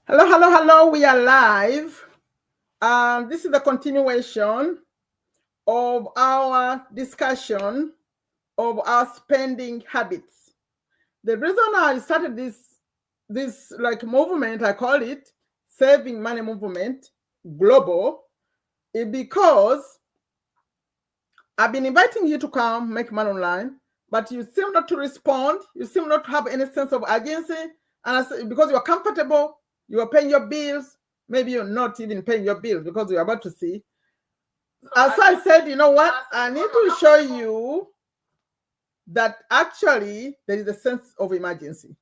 Hello, hello, hello. We are live. And this is the continuation of our discussion of our spending habits. The reason I started this like movement, I call it saving money movement global, is because I've been inviting you to come make money online, but you seem not to respond. You seem not to have any sense of urgency. And because you're comfortable, you are paying your bills. Maybe you're not even paying your bills because you're about to see. So I said, you know what? I need to show you that actually there is a sense of emergency.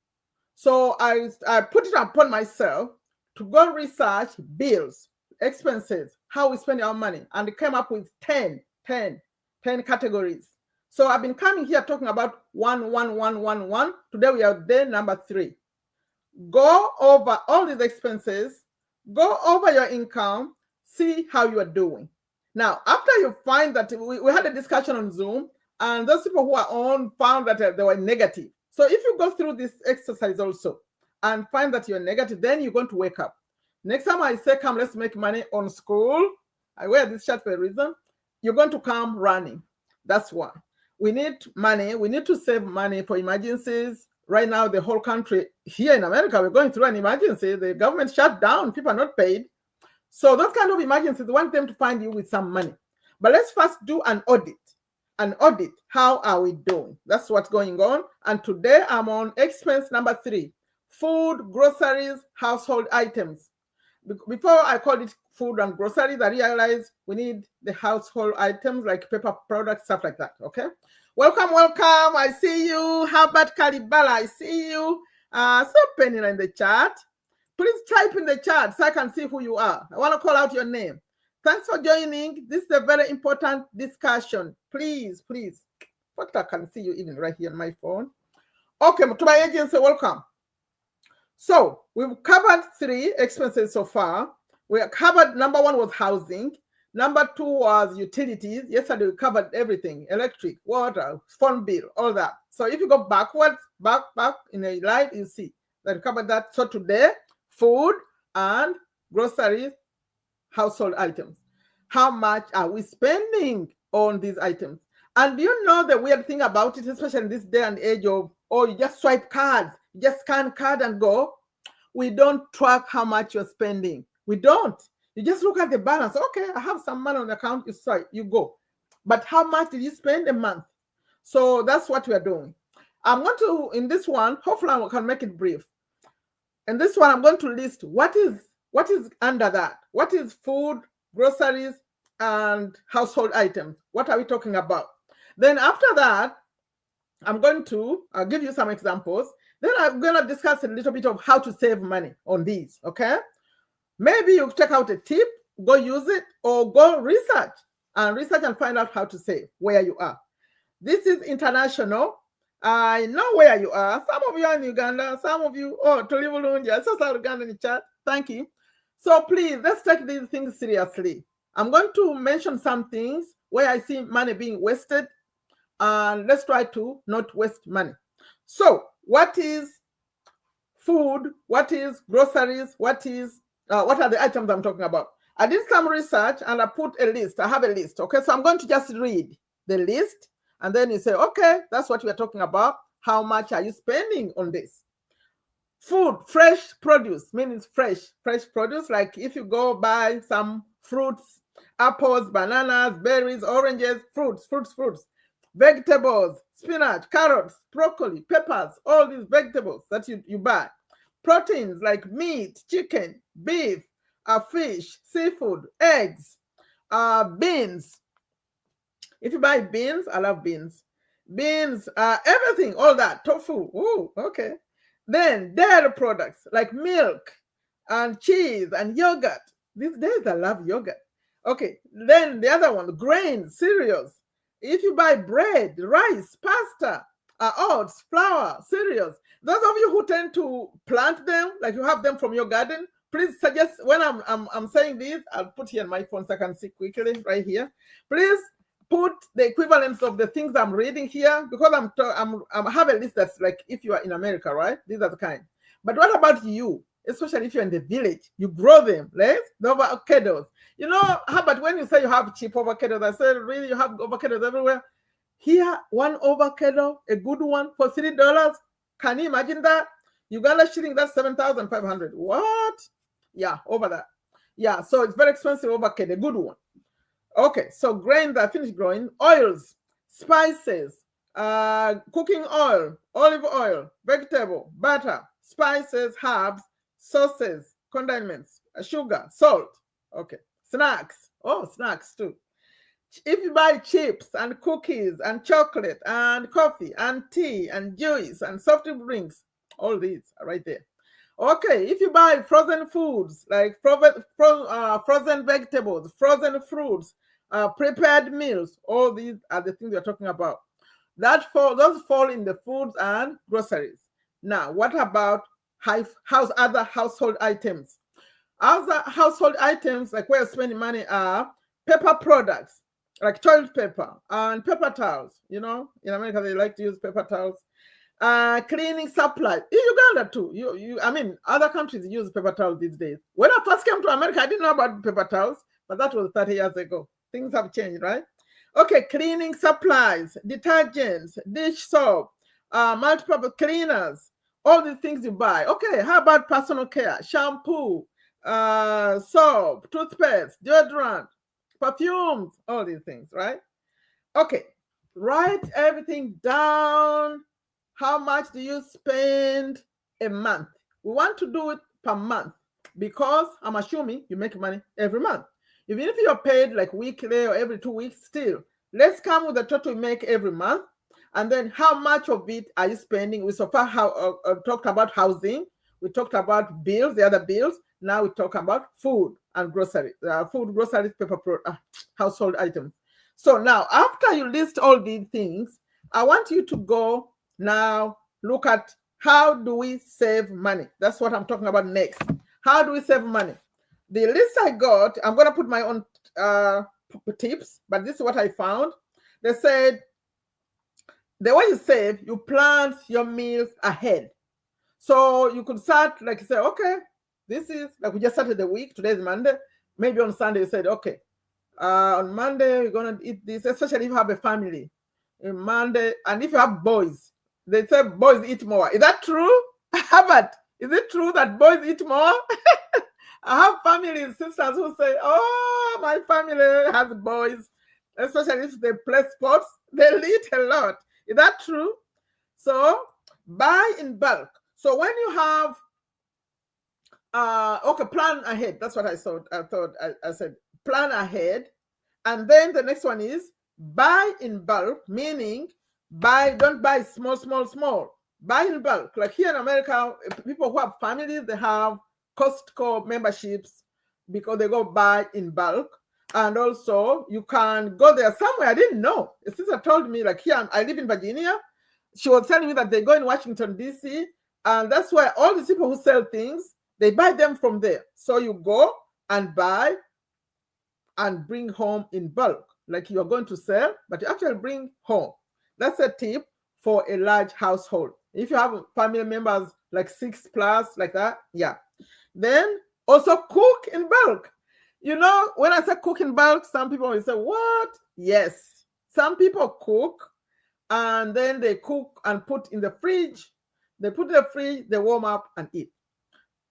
So I put it upon myself to go research bills, expenses, how we spend our money, and came up with 10 categories. So I've been coming here talking about 1. Today we are day number 3. Go over all these expenses, go over your income, see how you are doing. Now, after you find that, we had a discussion on Zoom, and those people who are on found that they were negative. So if you go through this exercise also and find that you're negative, then you're going to wake up. Next time I say, come, let's make money on Skool, I wear this shirt for a reason, you're going to come running. That's why. We need money. We need to save money for emergencies. Right now, the whole country, here in America, we're going through an emergency. The government shut down. People are not paid. So those kind of emergencies, we want them to find you with some money. But let's first do an audit. An audit. How are we doing? That's what's going on. And today I'm on expense number 3. Food, groceries, household items. Before I called it food and groceries, I realized we need the household items like paper products, stuff like that. Okay. Welcome. I see you. How about Kalibala? I see you. So penny in the chat. Please type in the chat so I can see who you are. I want to call out your name. Thanks for joining. This is a very important discussion. Please. What I can see you even right here on my phone. Okay, to my agency, welcome. So we've covered 3 expenses so far. We covered number 1 was housing. Number 2 was utilities. Yesterday we covered everything: electric, water, phone bill, all that. So if you go backwards, back in a live, you see that we covered that. So today, food and groceries, household items. How much are we spending on these items? And do you know the weird thing about it, especially in this day and age of, you just swipe cards, you just scan card and go? We don't track how much you're spending. We don't. You just look at the balance. Okay, I have some money on the account. You swipe, you go. But how much did you spend a month? So that's what we are doing. I'm going to, in this one, hopefully I can make it brief. In this one, I'm going to list what is under that. What is food, groceries, and household items? What are we talking about? Then after that, I'm going to give you some examples. Then I'm going to discuss a little bit of how to save money on these, okay? Maybe you check out a tip, go use it, or go research and find out how to save where you are. This is international. I know where you are. Some of you are in Uganda, some of you, Tolivulunja, I saw Uganda in the chat. Thank you. So please, let's take these things seriously. I'm going to mention some things where I see money being wasted, and let's try to not waste money. So what is food? What is groceries? What are the items I'm talking about? I did some research and I put a list. I have a list. Okay, so I'm going to just read the list, and then you say, okay, that's what we're talking about. How much are you spending on this? Food, fresh produce, means fresh produce. Like if you go buy some fruits, apples, bananas, berries, oranges, fruits. Vegetables, spinach, carrots, broccoli, peppers, all these vegetables that you buy. Proteins like meat, chicken, beef, fish, seafood, eggs, beans. If you buy beans, I love beans. Beans, everything, all that, tofu. Ooh, okay. Then dairy products like milk and cheese and yogurt. These days I love yogurt. Okay, then the other one, grains, cereals. If you buy bread, rice, pasta, oats, flour, cereals, those of you who tend to plant them, like you have them from your garden, please suggest, when I'm saying this, I'll put here on my phone so I can see quickly right here. Please put the equivalents of the things I'm reading here, because I have a list that's like if you are in America, right? These are the kind. But what about you? especially if you're in the village, you grow them, right? The avocados. You know, how about when you say you have cheap avocados? I said, really, you have avocados everywhere? Here, one avocado, a good one, for $3. Can you imagine that? Uganda shilling, that's 7,500. What? Yeah, over that. Yeah, so it's very expensive avocado, a good one. Okay, so grain that finished growing, oils, spices, cooking oil, olive oil, vegetable, butter, spices, herbs, sauces, condiments, sugar, salt. Okay, snacks. Oh, snacks too. If you buy chips and cookies and chocolate and coffee and tea and juice and soft drinks, all these are right there. Okay, if you buy frozen foods like frozen vegetables, frozen fruits, prepared meals, all these are the things we're talking about. Those fall in the foods and groceries. Now, what about other household items? Other household items, like where you're spending money, are paper products, like toilet paper and paper towels. You know, in America, they like to use paper towels. Cleaning supplies. In Uganda too. I mean, other countries use paper towels these days. When I first came to America, I didn't know about paper towels, but that was 30 years ago. Things have changed, right? Okay, cleaning supplies, detergents, dish soap, multiple cleaners, all the things you buy. Okay, how about personal care? Shampoo, soap, toothpaste, deodorant, perfumes, all these things, right? Okay, write everything down. How much do you spend a month? We want to do it per month because I'm assuming you make money every month. Even if you're paid like weekly or every 2 weeks, still, let's come with the total you make every month. And then how much of it are you spending? We so far talked about housing. We talked about bills, the other bills. Now we talk about food and groceries, groceries, household items. So now, after you list all these things, I want you to go now look at how do we save money. That's what I'm talking about next. How do we save money? The list I got, I'm going to put my own tips, but this is what I found. They said the way you save, you plan your meals ahead. So you could start, like you say, okay, this is, like we just started the week, today is Monday. Maybe on Sunday you said, okay, on Monday we're going to eat this, especially if you have a family. On Monday, and if you have boys, they say boys eat more. Is that true? But is it true that boys eat more? I have family sisters who say, oh, my family has boys, especially if they play sports, they'll eat a lot. Is that true? So buy in bulk. So when you have, okay, plan ahead. That's what I thought. I said plan ahead. And then the next one is buy in bulk, meaning don't buy small. Buy in bulk. Like here in America, people who have families, they have Costco memberships because they go buy in bulk. And also you can go there somewhere. I didn't know. A sister told me, like here, I live in Virginia. She was telling me that they go in Washington, D.C. And that's where all these people who sell things, they buy them from there. So you go and buy and bring home in bulk. Like you're going to sell, but you actually bring home. That's a tip for a large household. If you have family members like 6+, like that, yeah. Then also cook in bulk. You know, when I say cook in bulk, some people will say, what? Yes. Some people cook and then they cook and put in the fridge. They put in the fridge, they warm up and eat.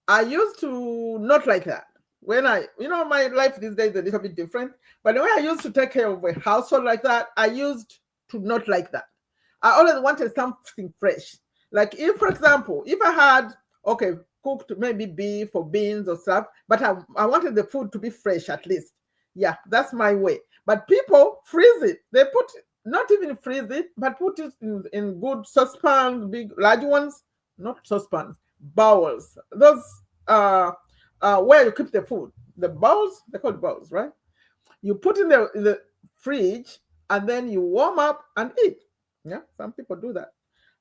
I used to not like that. When my life these days is a little bit different. But when I used to take care of a household like that, I used to not like that. I always wanted something fresh. Like if, for example, if I had, okay, cooked maybe beef or beans or stuff, but I wanted the food to be fresh at least. Yeah, that's my way. But people freeze it. They not even freeze it, but put it in good saucepans, big, large ones, not saucepans, bowls. Those where you keep the food. The bowls, they're called bowls, right? You put in the fridge and then you warm up and eat. Yeah, some people do that.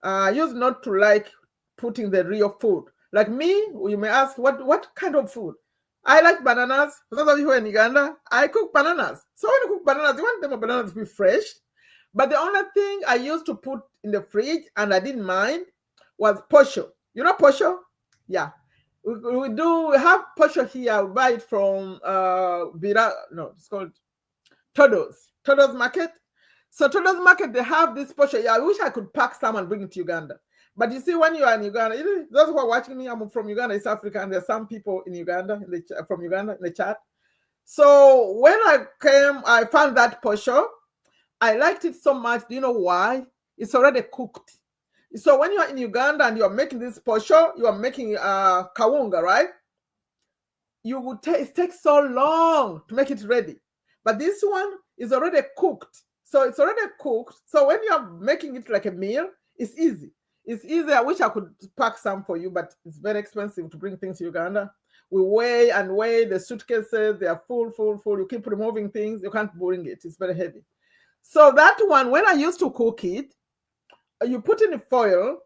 I used not to like putting the real food. Like me, you may ask, what kind of food? I like bananas. For those of you who are in Uganda, I cook bananas. So when you cook bananas, you want them bananas to be fresh. But the only thing I used to put in the fridge, and I didn't mind, was posho. You know posho? Yeah. We have posho here. We buy it from it's called Todo's Market. So Todo's Market, they have this posho. Yeah, I wish I could pack some and bring it to Uganda. But you see, when you are in Uganda, those who are watching me, I'm from Uganda, East Africa, and there's some people in Uganda, from Uganda in the chat. So when I found that posho. I liked it so much. Do you know why? It's already cooked. So when you're in Uganda and you're making this posho, you are making kawunga, right? It takes so long to make it ready. But this one is already cooked. So it's already cooked. So when you're making it like a meal, it's easy. It's easy. I wish I could pack some for you, but it's very expensive to bring things to Uganda. We weigh and weigh the suitcases. They are full. You keep removing things. You can't bring it. It's very heavy. So that one, when I used to cook it, you put in a foil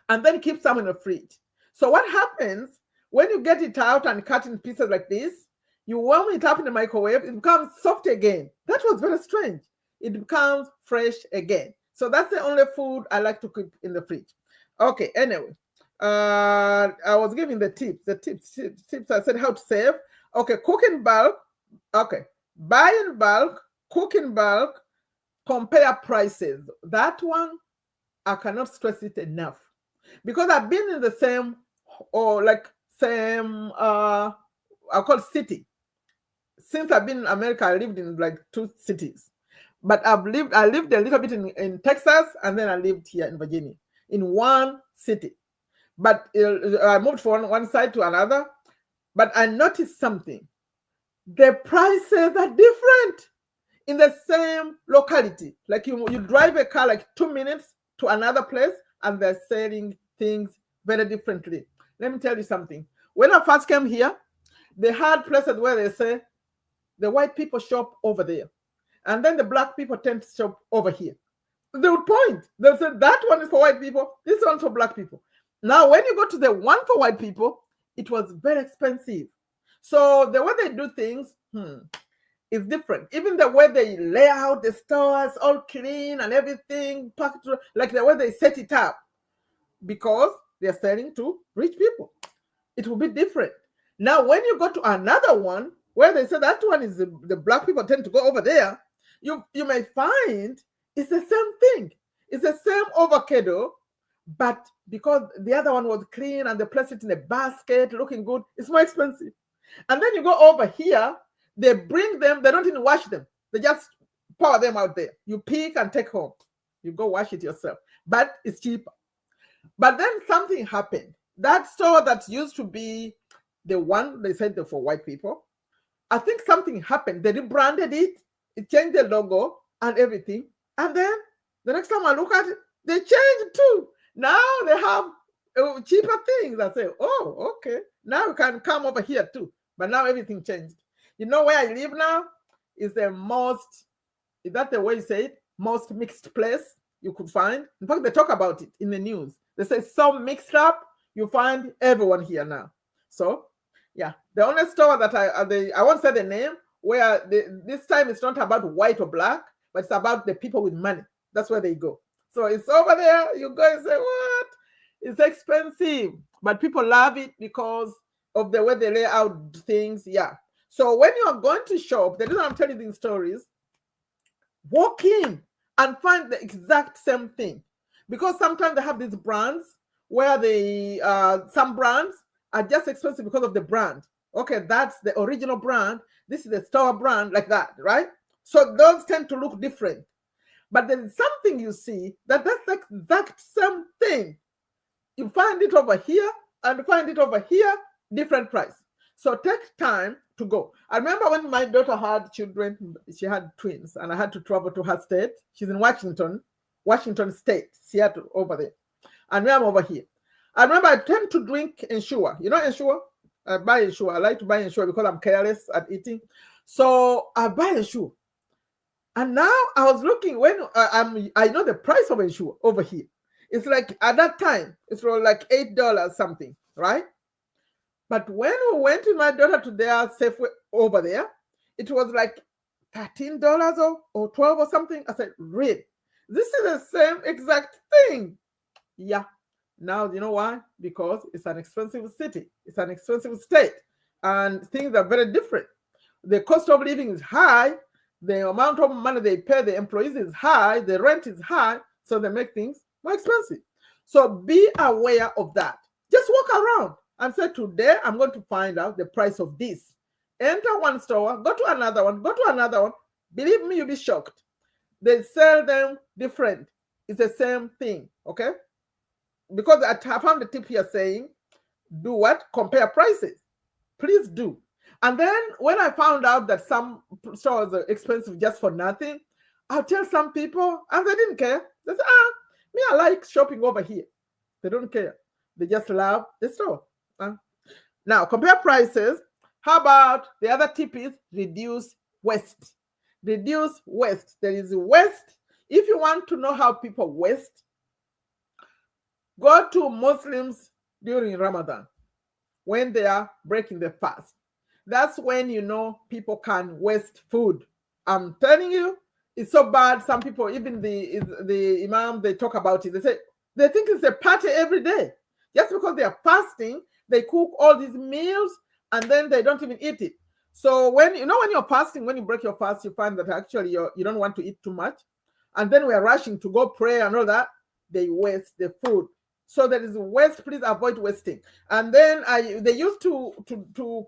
and then keep some in the fridge. So what happens when you get it out and cut in pieces like this, you warm it up in the microwave, it becomes soft again. That was very strange. It becomes fresh again. So that's the only food I like to keep in the fridge. Okay, anyway, I was giving the tips. I said how to save. Okay, cook in bulk. Okay, buy in bulk, cook in bulk, compare prices. That one, I cannot stress it enough. Because I've been in the same, I call city. Since I've been in America, I lived in like 2 cities. But I lived a little bit in Texas, and then I lived here in Virginia, in one city. But I moved from one side to another. But I noticed something. The prices are different in the same locality. Like you drive a car like 2 minutes to another place, and they're selling things very differently. Let me tell you something. When I first came here, they had places where they say the white people shop over there, and then the black people tend to shop over here. They would point. They'll say that one is for white people, this one's for black people. Now, when you go to the one for white people, it was very expensive. So the way they do things is different. Even the way they lay out the stores, all clean and everything, packed, like the way they set it up, because they're selling to rich people. It will be different. Now, when you go to another one where they say that one is the black people tend to go over there, you may find it's the same thing. It's the same avocado, but because the other one was clean and they place it in a basket looking good, it's more expensive. And then you go over here, they bring them, they don't even wash them. They just pour them out there. You pick and take home. You go wash it yourself. But it's cheaper. But then something happened. That store that used to be the one they said for white people, I think something happened. They rebranded it. It changed the logo and everything. And then the next time I look at it, they changed too. Now they have cheaper things. I say, oh, okay. Now you can come over here too. But now everything changed. You know where I live now is the most, is that the way you say it? Most mixed place you could find. In fact, they talk about it in the news. They say so mixed up, you find everyone here now. So, yeah, the only store that I won't say the name, where this time it's not about white or black, but it's about the people with money. That's where they go. So it's over there. You go and say, what? It's expensive. But people love it because of the way they lay out things. Yeah. So when you are going to shop, the reason I'm telling these stories, walk in and find the exact same thing. Because sometimes they have these brands where some brands are just expensive because of the brand. Okay, that's the original brand. This is the store brand, like that, right? So those tend to look different. But there is something you see that's the exact same thing. You find it over here and find it over here, different price. So take time to go. I remember when my daughter had children, she had twins, and I had to travel to her state. She's in Washington State, Seattle, over there. And I'm over here. I remember I tend to drink Ensure. You know Ensure? I buy Ensure. I like to buy Ensure because I'm careless at eating. So I buy Ensure. And now I was looking when I know the price of Ensure over here. It's like at that time, it's for like $8 something, right? But when we went with my daughter to their Safeway over there, it was like $13 or $12 or something. I said, really? This is the same exact thing. Yeah. Now, you know why? Because it's an expensive city, it's an expensive state, and things are very different. The cost of living is high, the amount of money they pay the employees is high, the rent is high, so they make things more expensive. So be aware of that. Just walk around and say, today I'm going to find out the price of this. Enter one store, go to another one, go to another one. Believe me, you'll be shocked. They sell them different. It's the same thing, okay? Because I found the tip here saying, do what? Compare prices. Please do. And then when I found out that some stores are expensive just for nothing, I'll tell some people, and they didn't care. They say, me, I like shopping over here. They don't care. They just love the store. Now, compare prices. How about the other tip is reduce waste. Reduce waste. There is waste. If you want to know how people waste, go to Muslims during Ramadan when they are breaking the fast. That's when you know people can waste food. I'm telling you, it's so bad. Some people, even the imam, they talk about it. They say they think it's a party every day. Just because they are fasting, they cook all these meals and then they don't even eat it. So when you're fasting, when you break your fast, you find that actually you don't want to eat too much. And then we're rushing to go pray and all that. They waste the food. So there is waste. Please avoid wasting. And then they used to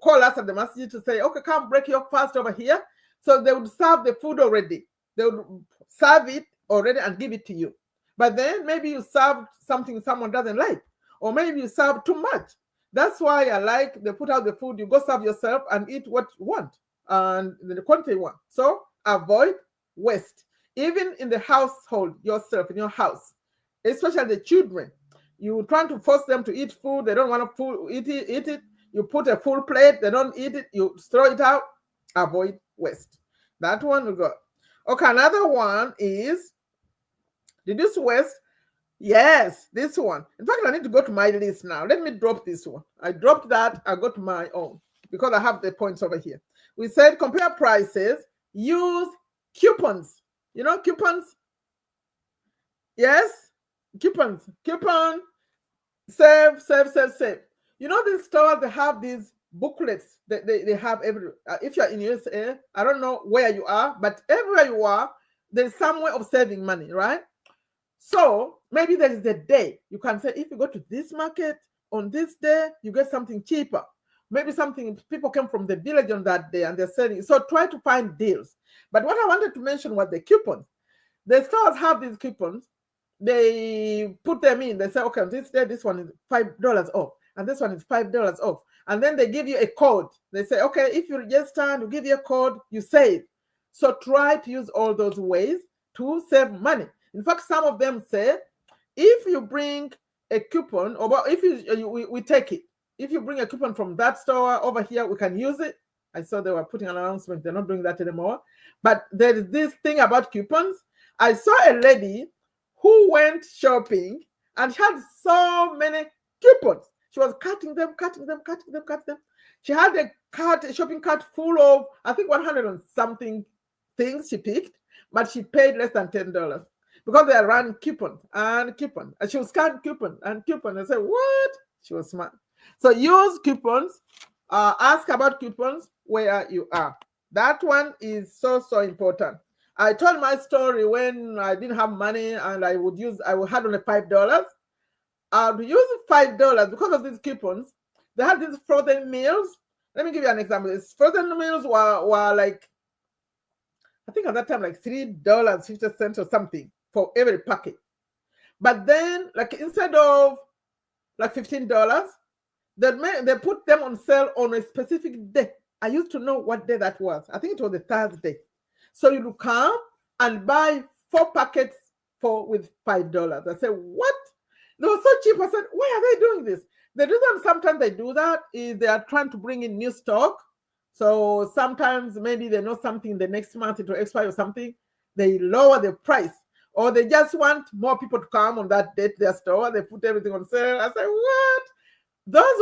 call us at the masjid to say, okay, come break your fast over here. So they would serve the food already. They would serve it already and give it to you. But then maybe you serve something someone doesn't like, or maybe you serve too much. That's why I like they put out the food. You go serve yourself and eat what you want and the quantity you want. So avoid waste. Even in the household yourself, in your house, especially the children. You trying to force them to eat food. They don't want to eat it. You put a full plate. They don't eat it. You throw it out. Avoid waste. That one we got. Okay, another one is reduce waste. Yes, this one. In fact, I need to go to my list now. Let me drop this one. I dropped that. I got my own because I have the points over here. We said compare prices. Use coupons. You know coupons? Yes? Coupons. Coupon. Save. You know these stores, they have these booklets that they have every. If you're in USA, I don't know where you are, but everywhere you are, there's some way of saving money, right? So maybe there is a day you can say, if you go to this market on this day, you get something cheaper. Maybe something people came from the village on that day and they're selling. So try to find deals. But what I wanted to mention was the coupons. The stores have these coupons. They put them in. They say, okay, this day, this one is $5 off, and this one is $5 off. And then they give you a code. They say, okay, if you register, you give you a code, you save. So try to use all those ways to save money. In fact, some of them say, if you bring a coupon, or if we take it. If you bring a coupon from that store over here, we can use it. I saw they were putting an announcement. They're not doing that anymore. But there is this thing about coupons. I saw a lady who went shopping and she had so many coupons. She was cutting them. She had a shopping cart full of, I think, 100 and something things she picked, but she paid less than $10 because they ran coupon. And she was scan coupon. I said, what? She was smart. So use coupons. Ask about coupons where you are. That one is so important. I told my story when I didn't have money and I had only $5. I would use $5 because of these coupons. They had these frozen meals. Let me give you an example. These frozen meals were like, I think at that time, like $3.50 or something for every packet. But then, like, instead of like $15, they put them on sale on a specific day. I used to know what day that was. I think it was a Thursday. So you would come and buy 4 packets with $5. I said, what? They were so cheap. I said, why are they doing this? The reason sometimes they do that is they are trying to bring in new stock. So sometimes maybe they know something the next month it will expire or something. They lower the price. Or they just want more people to come on that day to their store. They put everything on sale. I said, what?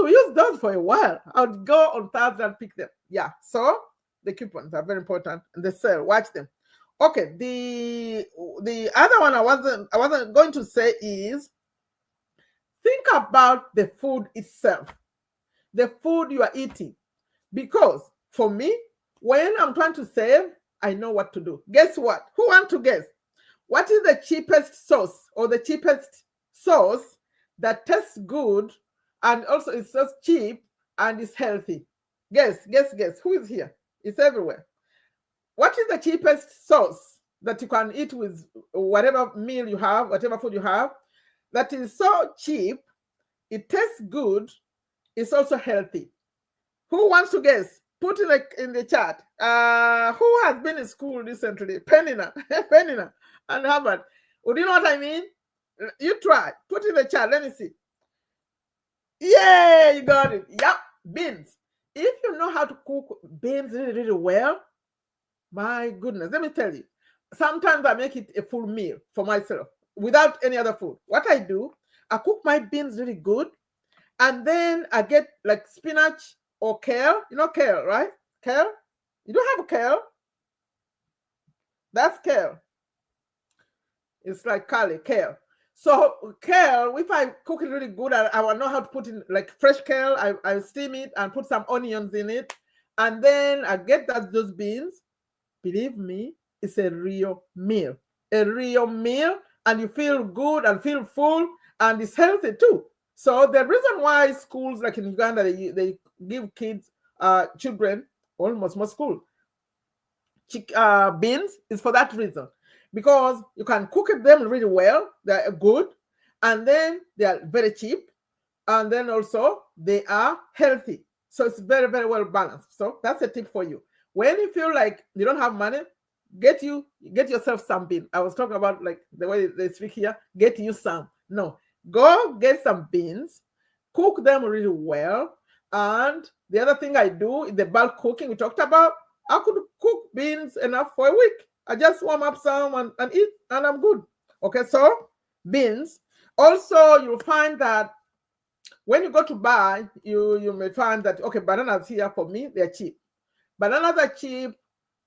We use those for a while. I would go on Thursday and pick them. Yeah. So the coupons are very important. And the sale, watch them. Okay. The other one I wasn't going to say is think about the food itself, the food you are eating. Because for me, when I'm trying to save, I know what to do. Guess what? Who want to guess? What is the cheapest sauce or the cheapest sauce that tastes good and also is so cheap and is healthy? Guess, guess, guess. Who is here? It's everywhere. What is the cheapest sauce that you can eat with whatever meal you have, whatever food you have, that is so cheap, it tastes good, it's also healthy? Who wants to guess? Put it in the chat. Who has been in school recently? Penina, Penina, and Harvard. Would you know what I mean? You try. Put in the chat. Let me see. Yeah, you got it. Yep, beans. If you know how to cook beans really, really well, my goodness, let me tell you. Sometimes I make it a full meal for myself without any other food. What I do, I cook my beans really good, and then I get like spinach or kale. You know kale, right? Kale? You don't have kale? That's kale. It's like kale. So kale, if I cook it really good, I will know how to put in like fresh kale. I steam it and put some onions in it. And then I get those beans. Believe me, it's a real meal. A real meal. And you feel good and feel full. And it's healthy too. So the reason why schools like in Uganda, they give kids, children, almost most school, beans is for that reason. Because you can cook them really well, they're good, and then they are very cheap, and then also they are healthy. So it's very, very well balanced. So that's a tip for you. When you feel like you don't have money, get yourself some beans. I was talking about like the way they speak here, get you some. No, go get some beans, cook them really well. And the other thing I do is the bulk cooking we talked about. I could cook beans enough for a week. I just warm up some and eat, and I'm good. Okay, so beans. Also, you'll find that when you go to buy, you may find that, okay, bananas here for me, they're cheap. Bananas are cheap,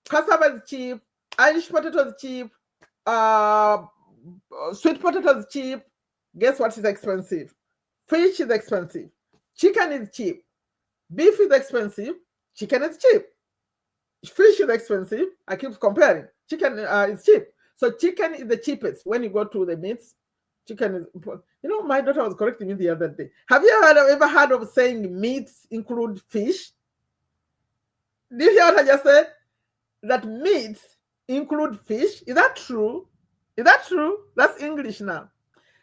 cassava is cheap, Irish potato is cheap, sweet potato is cheap. Guess what is expensive? Fish is expensive. Chicken is cheap. Beef is expensive. Chicken is cheap. Fish is expensive. I keep comparing. Chicken is cheap. So chicken is the cheapest when you go to the meats. Chicken is, you know, my daughter was correcting me the other day. Have you ever heard of saying meats include fish? Did you hear what I just said? That meats include fish. Is that true? Is that true? That's English now.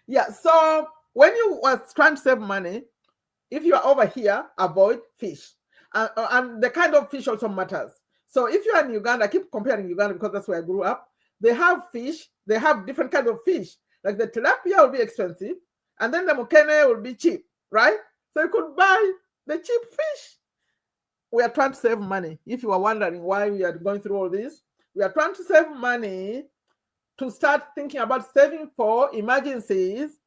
Yeah, so when you was trying to save money, if you are over here, avoid fish. And the kind of fish also matters. So if you are in Uganda, I keep comparing Uganda because that's where I grew up. They have fish. They have different kinds of fish. Like the tilapia will be expensive, and then the mukene will be cheap, right? So you could buy the cheap fish. We are trying to save money. If you are wondering why we are going through all this, we are trying to save money to start thinking about saving for emergencies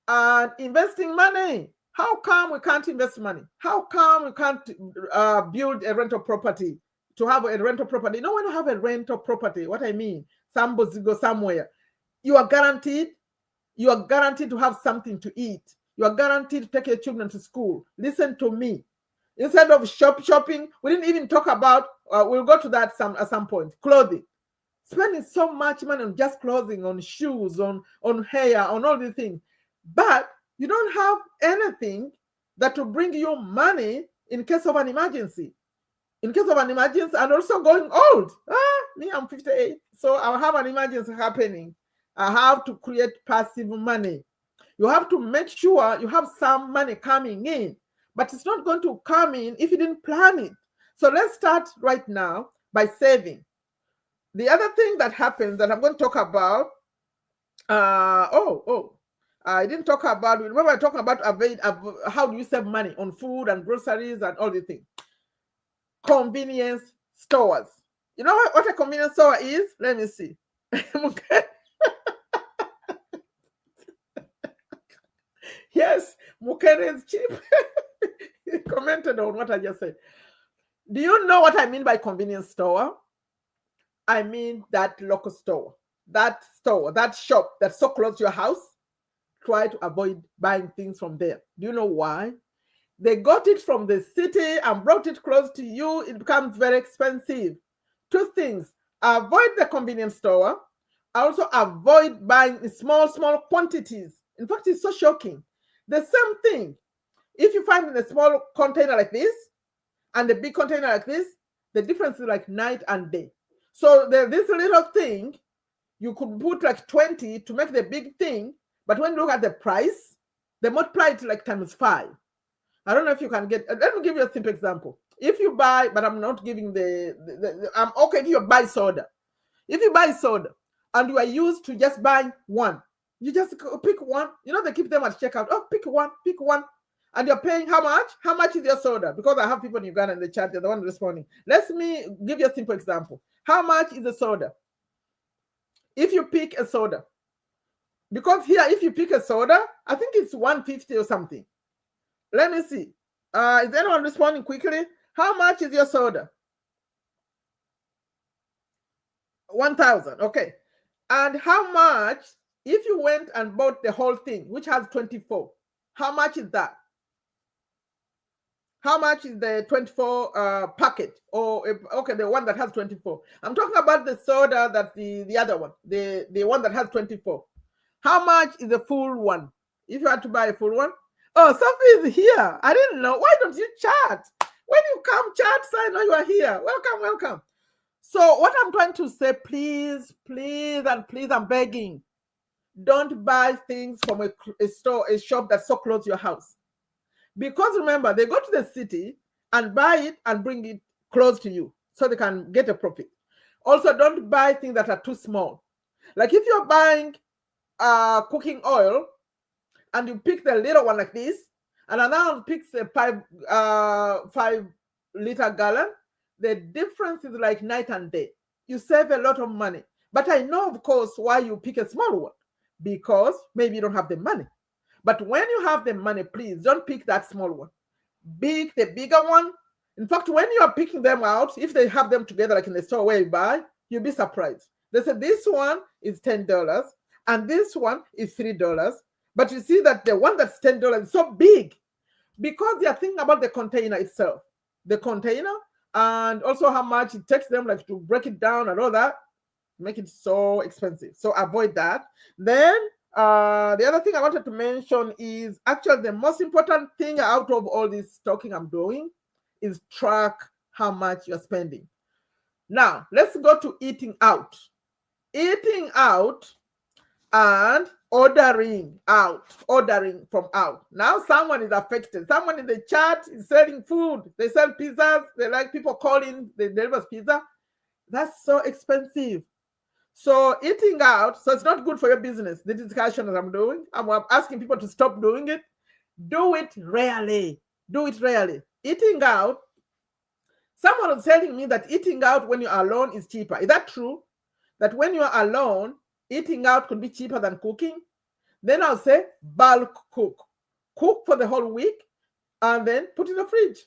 and investing money. How come we can't invest money? How come we can't build a rental property to have a rental property? You know, when you have a rental property, what I mean, somebody go somewhere, you are guaranteed to have something to eat. You are guaranteed to take your children to school. Listen to me. Instead of shopping, we didn't even talk about, we'll go to that at some point, clothing. Spending so much money on just clothing, on shoes, on hair, on all these things. But you don't have anything that will bring you money in case of an emergency. In case of an emergency, and also going old. Me, I'm 58. So I'll have an emergency happening. I have to create passive money. You have to make sure you have some money coming in. But it's not going to come in if you didn't plan it. So let's start right now by saving. The other thing that happens that I'm going to talk about, I didn't talk about, remember I talked about how do you save money on food and groceries and all the things. Convenience stores. You know what a convenience store is? Let me see. Yes, mukene is cheap. He commented on what I just said. Do you know what I mean by convenience store? I mean that local store, that shop that's so close to your house. try to avoid buying things from there. Do you know why? They got it from the city and brought it close to you. It becomes very expensive. Two things: avoid the convenience store. Also avoid buying in small quantities. In fact, it's so shocking. The same thing. If you find in a small container like this and a big container like this, the difference is like night and day. So this little thing, you could put like 20 to make the big thing, but when you look at the price, they multiply it like times 5. I don't know if you can get. Let me give you a simple example. If you buy, but I'm not giving I'm okay if you buy soda. If you buy soda and you are used to just buying one, you just pick one. You know, they keep them at checkout. Oh, pick one. And you're paying how much? How much is your soda? Because I have people in Uganda in the chat, they're the one responding. Let me give you a simple example. How much is a soda? If you pick a soda, because here, if you pick a soda, I think it's 150 or something. Let me see. Is anyone responding quickly? How much is your soda? 1,000. Okay. And how much if you went and bought the whole thing, which has 24? How much is that? How much is the 24 packet? Or okay, the one that has 24. I'm talking about the soda, that's the other one, the one that has 24. How much is the full one? If you had to buy a full one. Oh, Sophie is here. I didn't know. Why don't you chat? When you come chat, so I know you are here. Welcome. So what I'm trying to say, please, I'm begging, don't buy things from a store, a shop that's so close to your house. Because remember, they go to the city and buy it and bring it close to you so they can get a profit. Also, don't buy things that are too small. Like if you're buying cooking oil and you pick the little one like this, and another one picks a 5-liter gallon, the difference is like night and day. You save a lot of money. But I know, of course, why you pick a small one, because maybe you don't have the money. But when you have the money, please don't pick that small one. Pick the bigger one. In fact, when you are picking them out, if they have them together like in the store where you buy, you'll be surprised. They say this one is $10 and this one is $3. But you see that the one that's $10 is so big because they are thinking about the container itself. The container, and also how much it takes them like to break it down and all that, make it so expensive. So avoid that. Then the other thing I wanted to mention is actually the most important thing out of all this talking I'm doing is track how much you're spending. Now, let's go to eating out. Eating out and ordering from out. Now someone is affected. Someone in the chat is selling food. They sell pizzas. They like people calling, they deliver pizza. That's so expensive. So eating out, so it's not good for your business. The discussion that I'm doing, I'm asking people to stop doing it. Do it rarely. Eating out, someone was telling me that eating out when you're alone is cheaper. Is that true? That when you're alone, eating out could be cheaper than cooking? Then I'll say bulk cook. Cook for the whole week and then put in the fridge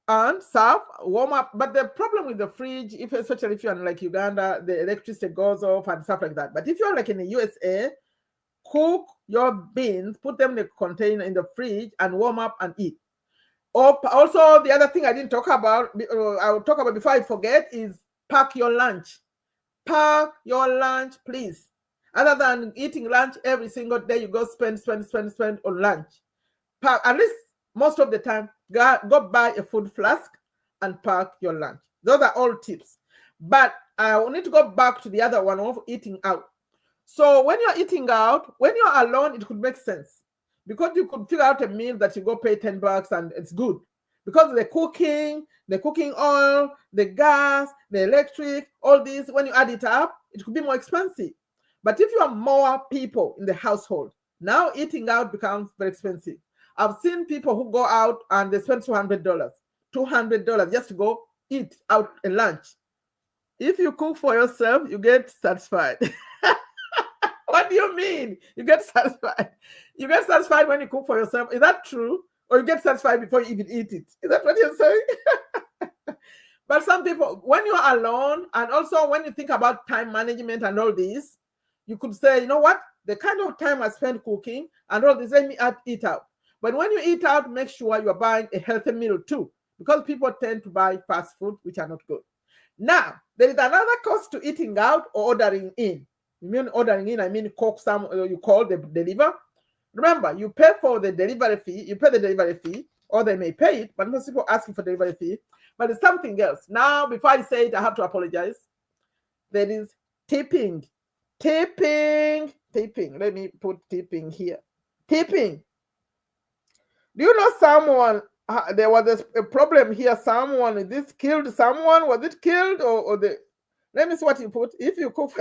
and serve, warm up. But the problem with the fridge, especially if you're in like Uganda, the electricity goes off and stuff like that. But if you're like in the USA, cook your beans, put them in the container in the fridge and warm up and eat. Also, the other thing I didn't talk about, I will talk about before I forget, is pack your lunch. Pack your lunch, please. Other than eating lunch every single day, you go spend on lunch. Pack, at least most of the time, go buy a food flask and pack your lunch. Those are all tips. But I need to go back to the other one of eating out. So when you're eating out, when you're alone, it could make sense. Because you could figure out a meal that you go pay $10 and it's good. Because the cooking oil, the gas, the electric, all these, when you add it up, it could be more expensive. But if you have more people in the household, now eating out becomes very expensive. I've seen people who go out and they spend $200 just to go eat out a lunch. If you cook for yourself, you get satisfied. What do you mean? You get satisfied? You get satisfied when you cook for yourself. Is that true? Or you get satisfied before you even eat it? Is that what you're saying? But some people, when you're alone, and also when you think about time management and all this, you could say, you know what? the kind of time I spend cooking and all this, let me eat out. But when you eat out, make sure you're buying a healthy meal too, because people tend to buy fast food, which are not good. Now, there is another cost to eating out or ordering in. You mean ordering in, I mean cook some, you call the deliver. Remember, you pay for the delivery fee, you pay the delivery fee, or they may pay it, but most people asking for delivery fee. But it's something else. Now, before I say it, I have to apologize. There is tipping. Tipping. Let me put tipping here. Tipping. Do you know someone? There was a problem here. Someone, this killed someone. Was it killed or the? Let me see what you put. If you cook,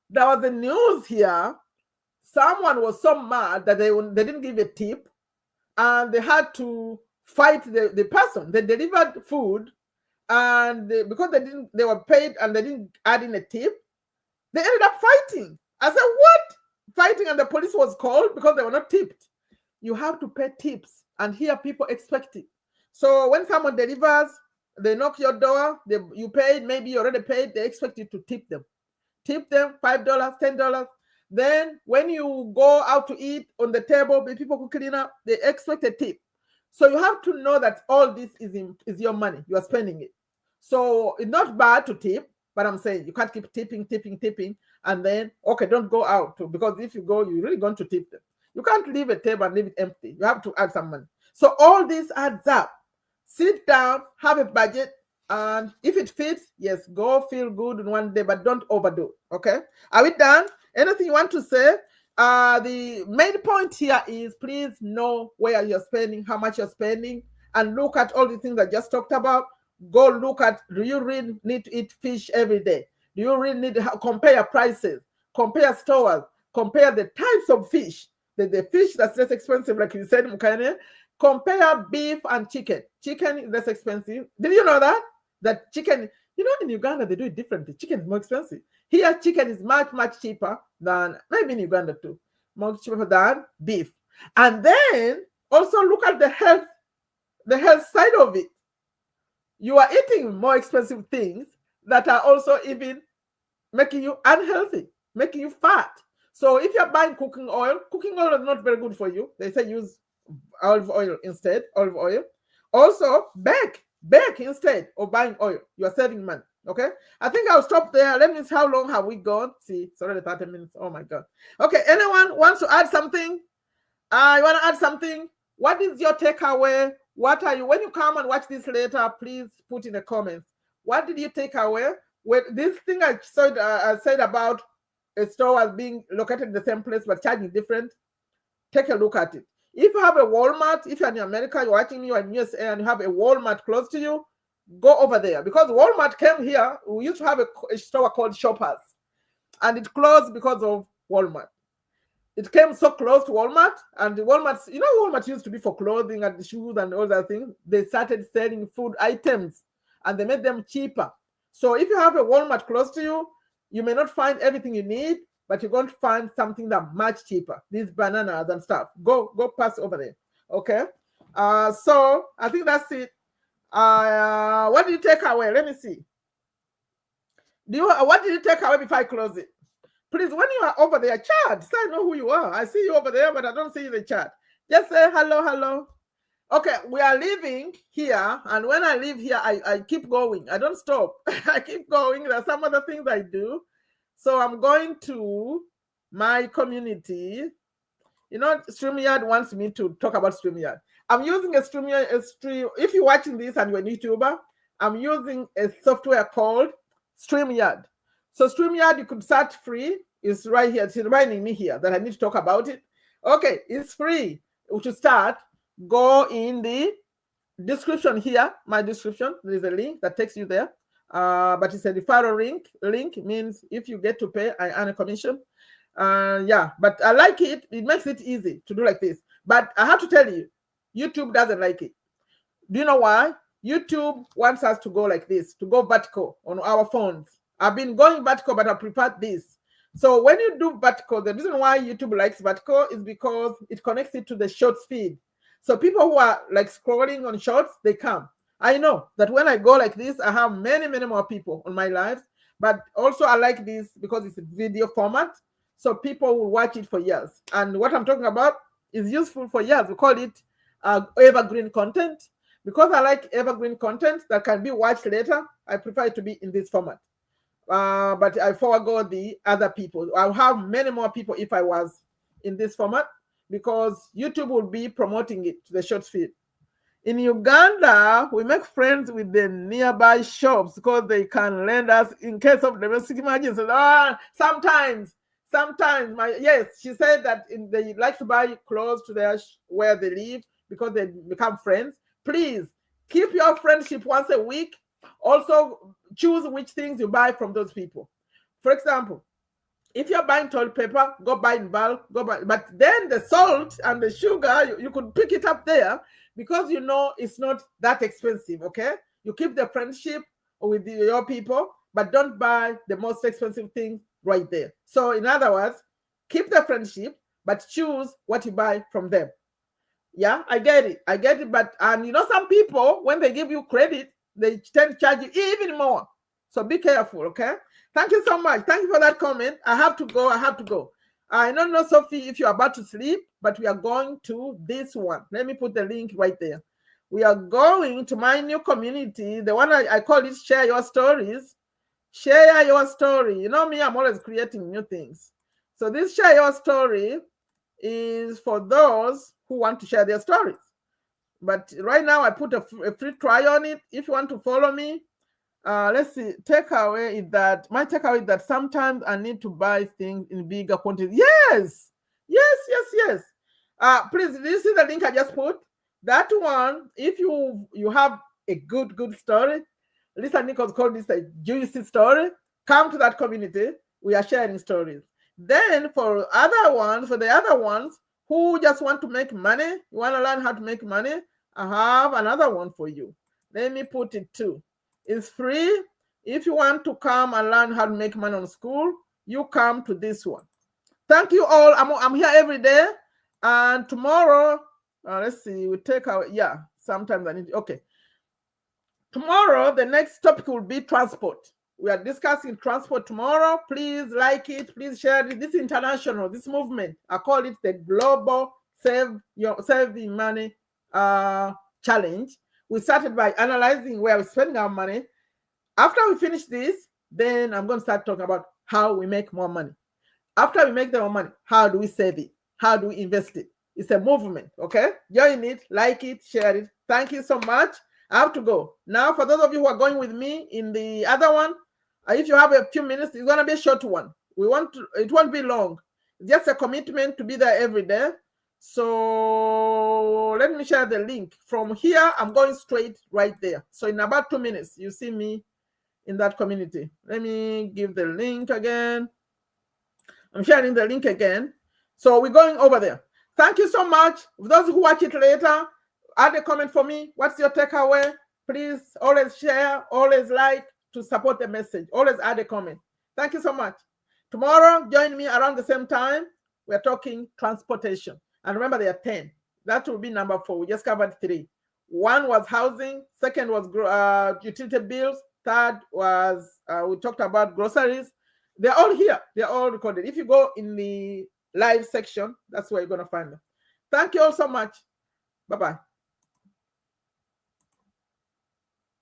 there was a news here. Someone was so mad that they didn't give a tip, and they had to fight the person. They delivered food, and because they were paid and they didn't add in a tip, they ended up fighting. I said, what? Fighting, and the police was called because they were not tipped. You have to pay tips, and here people expect it. So when someone delivers, they knock your door, you paid, maybe you already paid, they expect you to tip them. Tip them $5, $10. Then when you go out to eat on the table, the people who clean up, they expect a tip. So you have to know that all this is your money. You are spending it. So it's not bad to tip, but I'm saying you can't keep tipping, and then, okay, don't go out. Because if you go, you're really going to tip them. You can't leave a table and leave it empty. You have to add some money. So all this adds up. Sit down, have a budget, and if it fits, yes, go feel good in one day, but don't overdo. Okay? Are we done? Anything you want to say? The main point here is please know where you're spending, how much you're spending, and look at all the things I just talked about. Go look at, do you really need to eat fish every day? Do you really need to compare prices, compare stores, compare the types of fish? The fish that's less expensive, like you said, Mukane, compare beef and chicken. Chicken is less expensive. Did you know that? That chicken, in Uganda, they do it differently. Chicken is more expensive. Here, chicken is much, much cheaper than, maybe in Uganda too, more cheaper than beef. And then also look at the health side of it. You are eating more expensive things that are also even making you unhealthy, making you fat. So if you're buying cooking oil is not very good for you. They say use olive oil instead, olive oil. Also, bake instead of buying oil. You are saving money, okay? I think I'll stop there. Let me see how long have we gone. See, it's already 30 minutes. Oh my God. Okay, anyone wants to add something? You want to add something? What is your takeaway? What are you, when you come and watch this later, please put in the comments. What did you take away? With this thing I said about a store as being located in the same place but charging different, take a look at it. If you have a Walmart, if you're in America, you're watching me, you're in USA, and you have a Walmart close to you, go over there. Because Walmart came here, we used to have a store called Shoppers, and it closed because of Walmart. It came so close to Walmart, and Walmart, Walmart used to be for clothing and shoes and all that things. They started selling food items, and they made them cheaper. So if you have a Walmart close to you, you may not find everything you need, but you're going to find something that's much cheaper. These bananas and stuff. Go pass over there. Okay. So I think that's it. What did you take away? Let me see. What did you take away before I close it? Please, when you are over there, chat. So I know who you are. I see you over there, but I don't see you in the chat. Just say hello. Okay, we are leaving here, and when I leave here, I keep going. I don't stop. I keep going. There are some other things I do. So I'm going to my community. StreamYard wants me to talk about StreamYard. I'm using a StreamYard. If you're watching this and you're a YouTuber, I'm using a software called StreamYard. So StreamYard, you could start free. It's right here. It's reminding me here that I need to talk about it. Okay, it's free. To start, go in the description here. My description, there is a link that takes you there. But it's a referral link. Link means if you get to pay, I earn a commission. Yeah, but I like it. It makes it easy to do like this. But I have to tell you, YouTube doesn't like it. Do you know why? YouTube wants us to go like this, to go vertical on our phones. I've been going vertical, but I prefer this. So when you do vertical, the reason why YouTube likes vertical is because it connects it to the shorts feed. So people who are like scrolling on shorts, they come. I know that when I go like this, I have many more people on my live. But also I like this because it's a video format. So people will watch it for years. And what I'm talking about is useful for years. We call it evergreen content. Because I like evergreen content that can be watched later, I prefer it to be in this format. But I forego the other people. I'll have many more people if I was in this format, because YouTube will be promoting it to the short feed. In Uganda, we make friends with the nearby shops because they can lend us in case of domestic emergency. Sometimes, yes, she said that they like to buy clothes to their where they live because they become friends. Please keep your friendship once a week. Also, choose which things you buy from those people. For example, if you're buying toilet paper, go buy in bulk, go buy. But then the salt and the sugar, you could pick it up there because you know it's not that expensive, okay? You keep the friendship with your people, but don't buy the most expensive thing right there. So in other words, keep the friendship, but choose what you buy from them. Yeah, I get it. But and some people, when they give you credit, they tend to charge you even more. So be careful, okay? Thank you so much. Thank you for that comment. I have to go. I don't know, Sophie, if you're about to sleep, but we are going to this one. Let me put the link right there. We are going to my new community, the one I call it Share Your Stories. Share your story. You know me, I'm always creating new things. So this Share Your Story is for those who want to share their stories. But right now I put a free trial on it. If you want to follow me, let's see. My takeaway is that sometimes I need to buy things in bigger quantities. Yes. Please, do you see the link I just put? That one, if you have a good story, Lisa Nichols called this a juicy story, come to that community. We are sharing stories. Then for the other ones who just want to make money, you want to learn how to make money, I have another one for you. Let me put it too. It's free. If you want to come and learn how to make money on Skool, you come to this one. Thank you all. I'm here every day. And tomorrow, let's see, we take our, sometimes I need, okay. Tomorrow, the next topic will be transport. We are discussing transport tomorrow. Please like it. Please share it. This international, this movement, I call it the Global Save Money Challenge. We started by analyzing where we're spending our money. After we finish this, then I'm going to start talking about how we make more money. After we make the more money, how do we save it? How do we invest it? It's a movement, okay? Join it, like it, share it. Thank you so much. I have to go. Now, for those of you who are going with me in the other one, if you have a few minutes, it's going to be a short one. It won't be long. It's just a commitment to be there every day. So let me share the link. From here, I'm going straight right there. So in about 2 minutes, you see me in that community. Let me give the link again. I'm sharing the link again. So we're going over there. Thank you so much. For those who watch it later, add a comment for me. What's your takeaway? Please always share, always like to support the message. Always add a comment. Thank you so much. Tomorrow, join me around the same time. We're talking transportation. And remember, there are 10. That will be number 4. We just covered 3. 1 was housing. 2nd was utility bills. 3rd was, we talked about groceries. They're all here. They're all recorded. If you go in the live section, that's where you're going to find them. Thank you all so much. Bye-bye.